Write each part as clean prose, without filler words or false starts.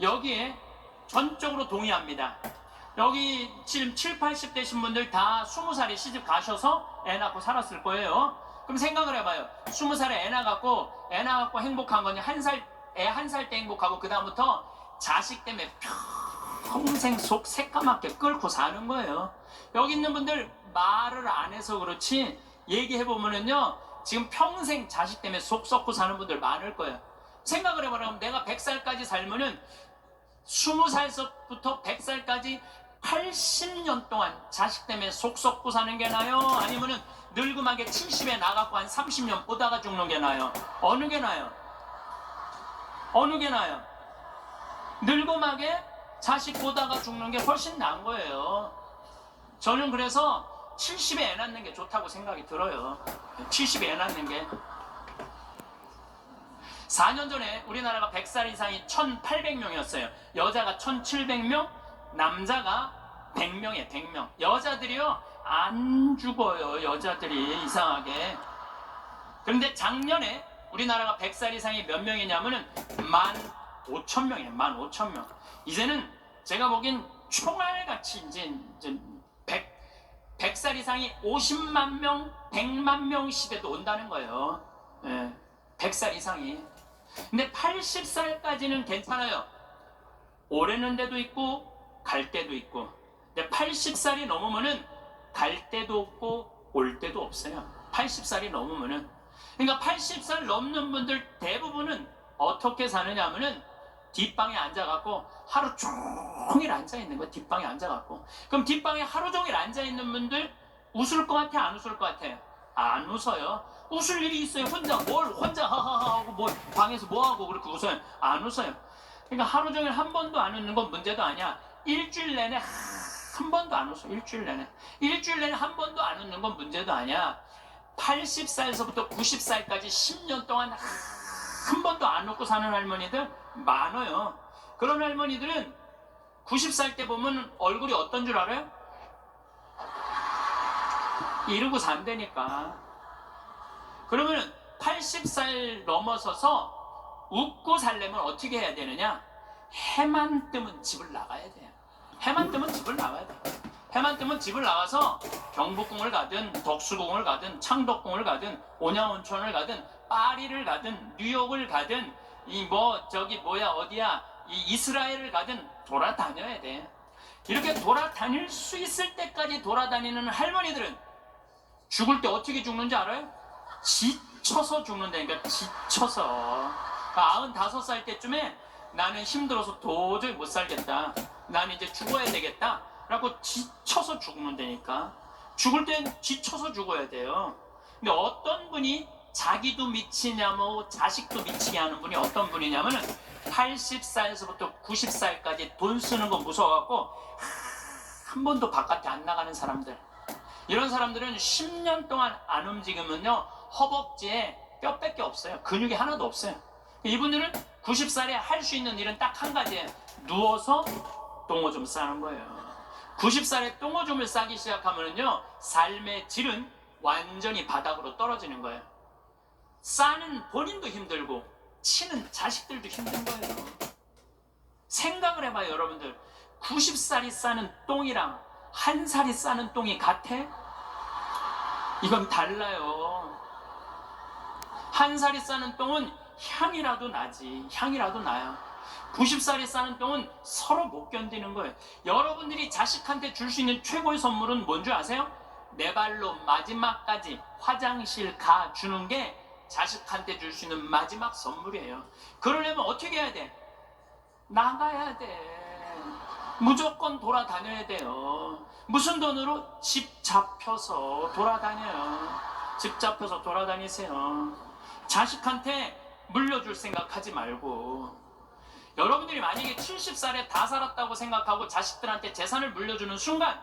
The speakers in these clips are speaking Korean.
여기에 전적으로 동의합니다. 여기 지금 7, 80 되신 분들 다 20살에 시집 가셔서 애 낳고 살았을 거예요. 그럼 생각을 해봐요. 20살에 애 낳았고 행복한 거냐? 애 한 살 때 행복하고 그 다음부터 자식 때문에 평생 속 새까맣게 끓고 사는 거예요. 여기 있는 분들 말을 안 해서 그렇지 얘기해보면은요, 지금 평생 자식 때문에 속 썩고 사는 분들 많을 거예요. 생각을 해보라면 내가 100살까지 살면은 20살부터 100살까지 80년 동안 자식 때문에 속 썩고 사는 게 나아요? 아니면은 늙음하게 70에 나가고 한 30년 보다가 죽는 게 나아요? 어느 게 나아요? 어느 게 나아요? 늙음하게 자식 보다가 죽는 게 훨씬 나은 거예요. 저는 그래서 70에 애 낳는 게 좋다고 생각이 들어요. 70에 애 낳는 게. 4년 전에 우리나라가 100살 이상이 1800명이었어요. 여자가 1700명, 남자가 100명이에요. 100명. 여자들이요 안 죽어요. 여자들이 이상하게. 그런데 작년에 우리나라가 100살 이상이 몇 명이냐면은 15,000명이에요. 15,000명. 이제는 제가 보기엔 총알같이 이제 100살 이상이 50만 명, 100만 명 시대도 온다는 거예요. 100살 이상이. 근데 80살까지는 괜찮아요. 오래는 데도 있고 갈 때도 있고. 근데 80살이 넘으면은 갈 때도 없고 올 때도 없어요. 80살이 넘으면은. 그러니까 80살 넘는 분들 대부분은 어떻게 사느냐 하면은 뒷방에 앉아갖고 하루 종일 앉아있는 거예요. 뒷방에 앉아갖고. 그럼 뒷방에 하루 종일 앉아있는 분들 웃을 것 같아? 안 웃을 것 같아요? 안 웃어요. 웃을 일이 있어요. 혼자 하하하 하고 뭐 방에서 뭐하고 그렇게 웃어요? 안 웃어요. 그러니까 하루 종일 한 번도 안 웃는 건 문제도 아니야. 일주일 내내 한 번도 안 웃어. 일주일 내내 한 번도 안 웃는 건 문제도 아니야. 80살에서부터 90살까지 10년 동안 한 번도 안 웃고 사는 할머니들 많아요. 그런 할머니들은 90살 때 보면 얼굴이 어떤 줄 알아요? 이러고 산다니까. 그러면 80살 넘어서서 웃고 살려면 어떻게 해야 되느냐? 해만 뜨면 집을 나가야 돼요. 해만 뜨면 집을 나가야 돼요. 해만 뜨면 집을 나가서 경복궁을 가든 덕수궁을 가든 창덕궁을 가든 온양온천을 가든 파리를 가든 뉴욕을 가든 이스라엘을 가든 돌아다녀야 돼. 이렇게 돌아다닐 수 있을 때까지 돌아다니는 할머니들은 죽을 때 어떻게 죽는지 알아요? 지쳐서 죽는다니까. 지쳐서. 95살 때쯤에 나는 힘들어서 도저히 못 살겠다, 나는 이제 죽어야 되겠다 라고 지쳐서 죽는다니까. 죽을 땐 지쳐서 죽어야 돼요. 근데 어떤 분이 자기도 미치냐 뭐 자식도 미치게 하는 분이 어떤 분이냐면은 80살에서부터 90살까지 돈 쓰는 거 무서워갖고 한 번도 바깥에 안 나가는 사람들. 이런 사람들은 10년 동안 안 움직이면요 허벅지에 뼈밖에 없어요. 근육이 하나도 없어요. 이분들은 90살에 할 수 있는 일은 딱 한 가지예요. 누워서 똥오줌 싸는 거예요. 90살에 똥오줌을 싸기 시작하면요 삶의 질은 완전히 바닥으로 떨어지는 거예요. 싸는 본인도 힘들고 치는 자식들도 힘든 거예요. 생각을 해봐요. 여러분들 90살이 싸는 똥이랑 1살이 싸는 똥이 같아? 이건 달라요. 1살이 싸는 똥은 향이라도 나지. 향이라도 나요. 90살이 싸는 똥은 서로 못 견디는 거예요. 여러분들이 자식한테 줄 수 있는 최고의 선물은 뭔지 아세요? 내 발로 마지막까지 화장실 가 주는 게 자식한테 줄 수 있는 마지막 선물이에요. 그러려면 어떻게 해야 돼? 나가야 돼. 무조건 돌아다녀야 돼요. 무슨 돈으로? 집 잡혀서 돌아다녀요. 집 잡혀서 돌아다니세요. 자식한테 물려줄 생각하지 말고. 여러분들이 만약에 70살에 다 살았다고 생각하고 자식들한테 재산을 물려주는 순간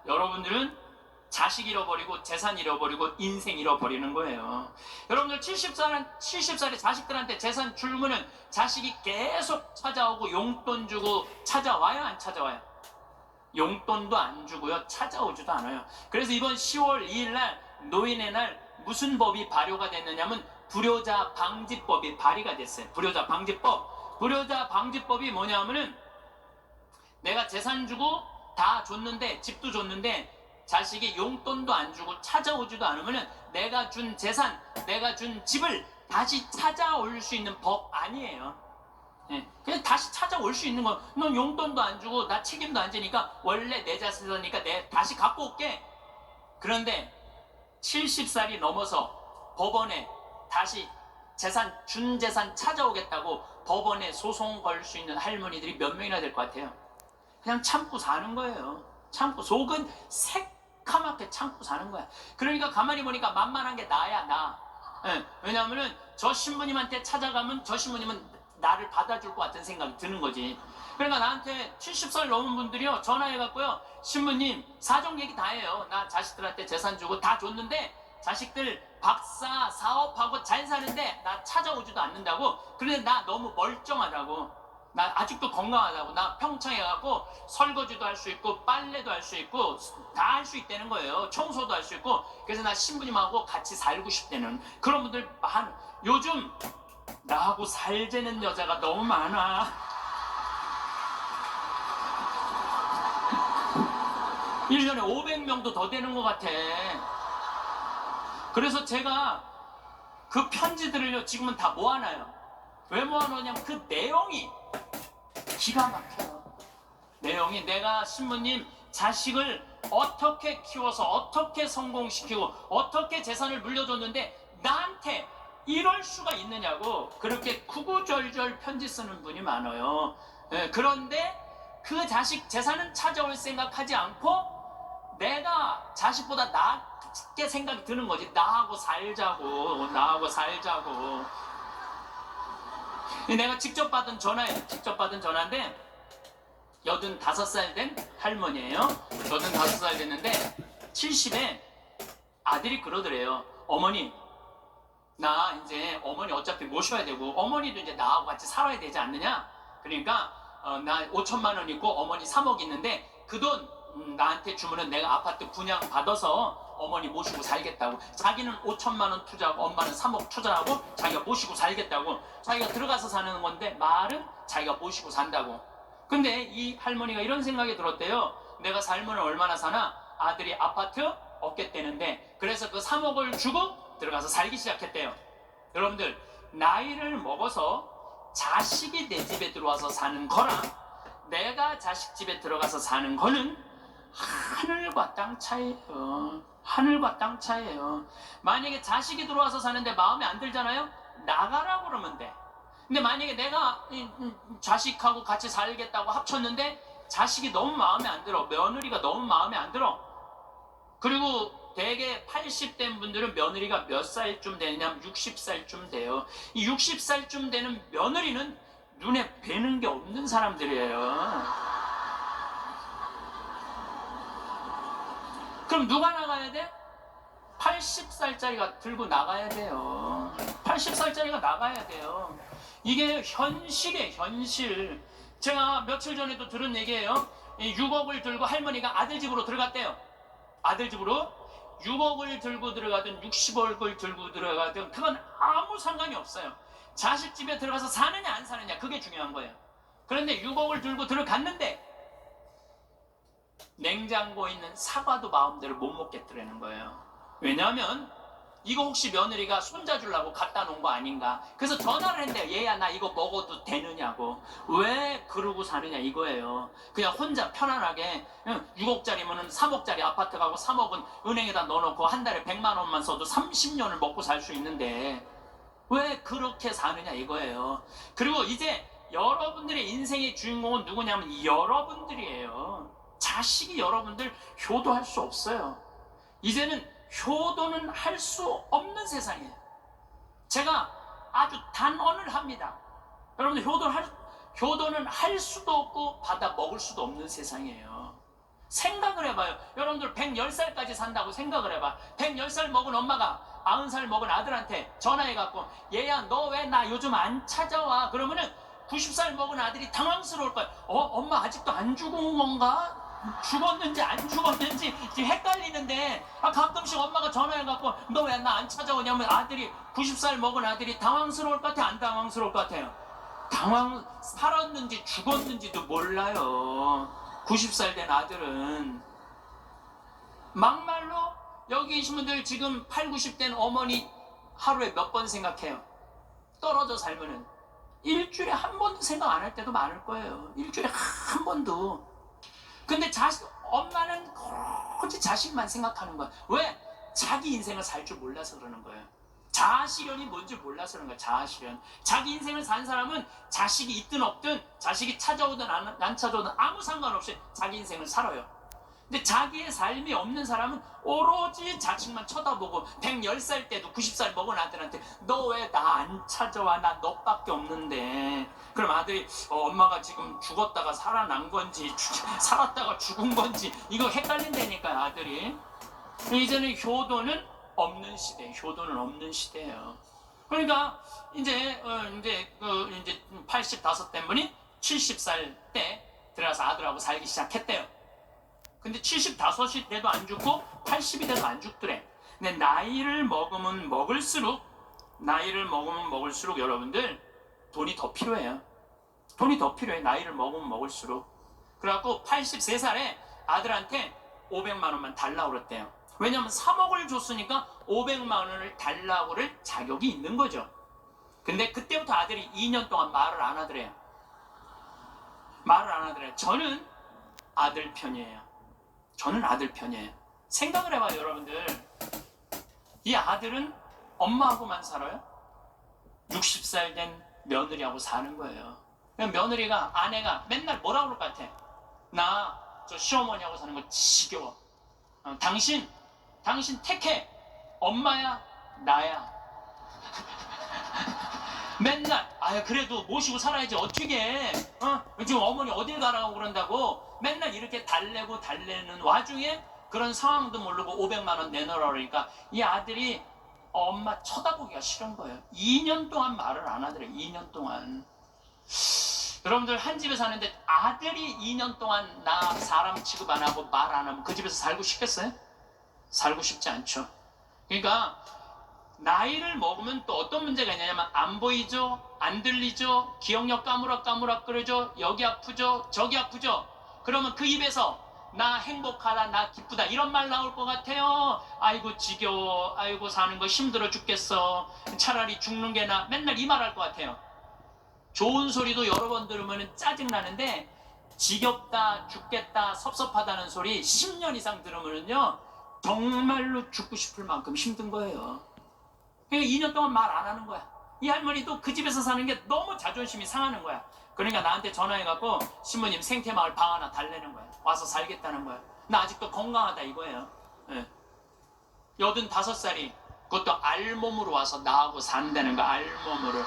여러분들은 자식 잃어버리고 재산 잃어버리고 인생 잃어버리는 거예요. 여러분들 70살에 자식들한테 재산 주면은 자식이 계속 찾아오고 용돈 주고 찾아와요? 안 찾아와요? 용돈도 안 주고요 찾아오지도 않아요. 그래서 이번 10월 2일 날 노인의 날 무슨 법이 발효가 됐느냐면 불효자 방지법이 발의가 됐어요. 불효자 방지법. 불효자 방지법이 뭐냐면은 내가 재산 주고 다 줬는데, 집도 줬는데 자식이 용돈도 안 주고 찾아오지도 않으면은 내가 준 재산, 내가 준 집을 다시 찾아올 수 있는 법 아니에요. 예, 그냥 다시 찾아올 수 있는 거. 넌 용돈도 안 주고 나 책임도 안 지니까 원래 내 자산이니까 내 다시 갖고 올게. 그런데 70살이 넘어서 법원에 다시 준 재산 찾아오겠다고 법원에 소송 걸 수 있는 할머니들이 몇 명이나 될 것 같아요? 그냥 참고 사는 거예요. 참고, 속은 새카맣게 참고 사는 거야. 그러니까 가만히 보니까 만만한 게 나야, 나. 예, 왜냐하면은 저 신부님한테 찾아가면 저 신부님은 나를 받아줄 것 같은 생각이 드는 거지. 그러니까 나한테 70살 넘은 분들이요, 전화해갖고요, 신부님 사정 얘기 다 해요. 나 자식들한테 재산 주고 다 줬는데 자식들 박사 사업하고 잘 사는데 나 찾아오지도 않는다고. 그런데 나 너무 멀쩡하다고, 나 아직도 건강하다고, 나 평창에 가고 설거지도 할 수 있고 빨래도 할 수 있고 다 할 수 있다는 거예요. 청소도 할 수 있고. 그래서 나 신부님하고 같이 살고 싶다는 그런 분들 요즘 나하고 살자는 여자가 너무 많아. 1년에 500명도 더 되는 것 같아. 그래서 제가 그 편지들을요, 지금은 다 모아놔요. 왜 모아놓냐면 그 내용이 기가 막혀요. 내용이, 내가 신부님 자식을 어떻게 키워서 어떻게 성공시키고 어떻게 재산을 물려줬는데 나한테 이럴 수가 있느냐고 그렇게 구구절절 편지 쓰는 분이 많아요. 예, 그런데 그 자식 재산은 찾아올 생각하지 않고 내가 자식보다 낫게 생각이 드는 거지. 나하고 살자고. 내가 직접 받은 전화인데 85살 된 할머니예요. 85살 됐는데 70에 아들이 그러더래요. 어머니, 나 이제 어머니 어차피 모셔야 되고 어머니도 이제 나하고 같이 살아야 되지 않느냐. 그러니까 나 5천만 원 있고 어머니 3억 있는데 그 돈 나한테 주면은 내가 아파트 분양 받아서 어머니 모시고 살겠다고. 자기는 5천만 원 투자하고 엄마는 3억 투자하고 자기가 모시고 살겠다고. 자기가 들어가서 사는 건데 말은 자기가 모시고 산다고. 근데 이 할머니가 이런 생각이 들었대요. 내가 살면 얼마나 사나? 아들이 아파트 얻겠다는데, 그래서 그 3억을 주고 들어가서 살기 시작했대요. 여러분들, 나이를 먹어서 자식이 내 집에 들어와서 사는 거랑 내가 자식 집에 들어가서 사는 거는 하늘과 땅 차이예요. 하늘과 땅 차이예요. 만약에 자식이 들어와서 사는데 마음에 안 들잖아요? 나가라고 그러면 돼. 근데 만약에 내가 자식하고 같이 살겠다고 합쳤는데 자식이 너무 마음에 안 들어, 며느리가 너무 마음에 안 들어. 그리고 대개 80된 분들은 며느리가 몇 살쯤 되냐면 60살쯤 돼요. 이 60살쯤 되는 며느리는 눈에 뵈는 게 없는 사람들이에요. 그럼 누가 나가야 돼? 80살짜리가 들고 나가야 돼요. 80살짜리가 나가야 돼요. 이게 현실이에요, 현실. 제가 며칠 전에도 들은 얘기예요. 6억을 들고 할머니가 아들 집으로 들어갔대요. 아들 집으로 6억을 들고 들어가든 60억을 들고 들어가든 그건 아무 상관이 없어요. 자식 집에 들어가서 사느냐 안 사느냐, 그게 중요한 거예요. 그런데 6억을 들고 들어갔는데 냉장고에 있는 사과도 마음대로 못 먹겠더라는 거예요. 왜냐하면 이거 혹시 며느리가 손자 주려고 갖다 놓은 거 아닌가. 그래서 전화를 했는데, 얘야 나 이거 먹어도 되느냐고. 왜 그러고 사느냐 이거예요. 그냥 혼자 편안하게 6억짜리면 3억짜리 아파트 가고 3억은 은행에다 넣어놓고 한 달에 100만 원만 써도 30년을 먹고 살 수 있는데 왜 그렇게 사느냐 이거예요. 그리고 이제 여러분들의 인생의 주인공은 누구냐면 여러분들이에요. 자식이 여러분들 효도할 수 없어요. 이제는 효도는 할 수 없는 세상이에요. 제가 아주 단언을 합니다. 여러분들 효도는 할 수도 없고 받아 먹을 수도 없는 세상이에요. 생각을 해봐요. 여러분들 110살까지 산다고 생각을 해봐. 110살 먹은 엄마가 90살 먹은 아들한테 전화해갖고, 얘야 너 왜 나 요즘 안 찾아와? 그러면은 90살 먹은 아들이 당황스러울 거야. 엄마 아직도 안 죽은 건가? 죽었는지 안 죽었는지 지금 헷갈리는데, 가끔씩 엄마가 전화해갖고 너 왜 나 안 찾아오냐면 아들이 90살 먹은 아들이 당황스러울 것 같아, 안 당황스러울 것 같아요? 살았는지 죽었는지도 몰라요. 90살 된 아들은. 막말로 여기 계신 분들 지금 8, 90된 어머니 하루에 몇 번 생각해요? 떨어져 살면은 일주일에 한 번도 생각 안 할 때도 많을 거예요. 일주일에 한 번도. 근데 엄마는 오로지 자식만 생각하는 거야. 왜? 자기 인생을 살 줄 몰라서 그러는 거예요. 자아실현이 뭔지 몰라서 그런 거야. 자아실현. 자기 인생을 산 사람은 자식이 있든 없든, 자식이 찾아오든 안 찾아오든 아무 상관없이 자기 인생을 살아요. 근데 자기의 삶이 없는 사람은 오로지 자식만 쳐다보고 110살 때도 90살 먹은 아들한테 너 왜 나 안 찾아와? 나 너밖에 없는데. 그럼 아들이 엄마가 지금 죽었다가 살아난 건지 살았다가 죽은 건지 이거 헷갈린다니까요, 아들이. 이제는 효도는 없는 시대, 효도는 없는 시대예요. 그러니까 이제 85된 분이 70살 때 들어가서 아들하고 살기 시작했대요. 근데 75이 돼도 안 죽고 80이 돼도 안 죽더래. 근데 나이를 먹으면 먹을수록 여러분들 돈이 더 필요해요. 돈이 더 필요해. 나이를 먹으면 먹을수록. 그래갖고 83살에 아들한테 500만 원만 달라고 그랬대요. 왜냐면 3억을 줬으니까 500만 원을 달라고 그럴 자격이 있는 거죠. 근데 그때부터 아들이 2년 동안 말을 안 하더래요. 말을 안 하더래요. 저는 아들 편이에요. 생각을 해봐요, 여러분들. 이 아들은 엄마하고만 살아요? 60살 된 며느리하고 사는 거예요. 며느리가, 아내가 맨날 뭐라고 그럴 것 같아? 나 저 시어머니하고 사는 거 지겨워. 당신 택해. 엄마야, 나야. 맨날 그래도 모시고 살아야지 어떻게 지금 어머니 어딜 가라고 그런다고 맨날 이렇게 달래는 와중에 그런 상황도 모르고 500만 원 내놓으라 그러니까 이 아들이 엄마 쳐다보기가 싫은 거예요. 2년 동안 말을 안 하더래. 2년 동안. 여러분들 한 집에 사는데 아들이 2년 동안 나 사람 취급 안 하고 말 안 하면 그 집에서 살고 싶겠어요? 살고 싶지 않죠. 그러니까 나이를 먹으면 또 어떤 문제가 있냐면 안 보이죠? 안 들리죠? 기억력 까무락까무락거리죠? 여기 아프죠? 저기 아프죠? 그러면 그 입에서 나 행복하다, 나 기쁘다 이런 말 나올 것 같아요. 아이고 지겨워, 아이고 사는 거 힘들어 죽겠어, 차라리 죽는 게 나, 맨날 이 말 할 것 같아요. 좋은 소리도 여러 번 들으면 짜증나는데 지겹다, 죽겠다, 섭섭하다는 소리 10년 이상 들으면요 정말로 죽고 싶을 만큼 힘든 거예요. 그러니까 2년 동안 말 안 하는 거야. 이 할머니도 그 집에서 사는 게 너무 자존심이 상하는 거야. 그러니까 나한테 전화해갖고 신부님 생태마을 방 하나 달래는 거야. 와서 살겠다는 거야. 나 아직도 건강하다 이거예요. 85살이 그것도 알몸으로 와서 나하고 산다는 거. 알몸으로.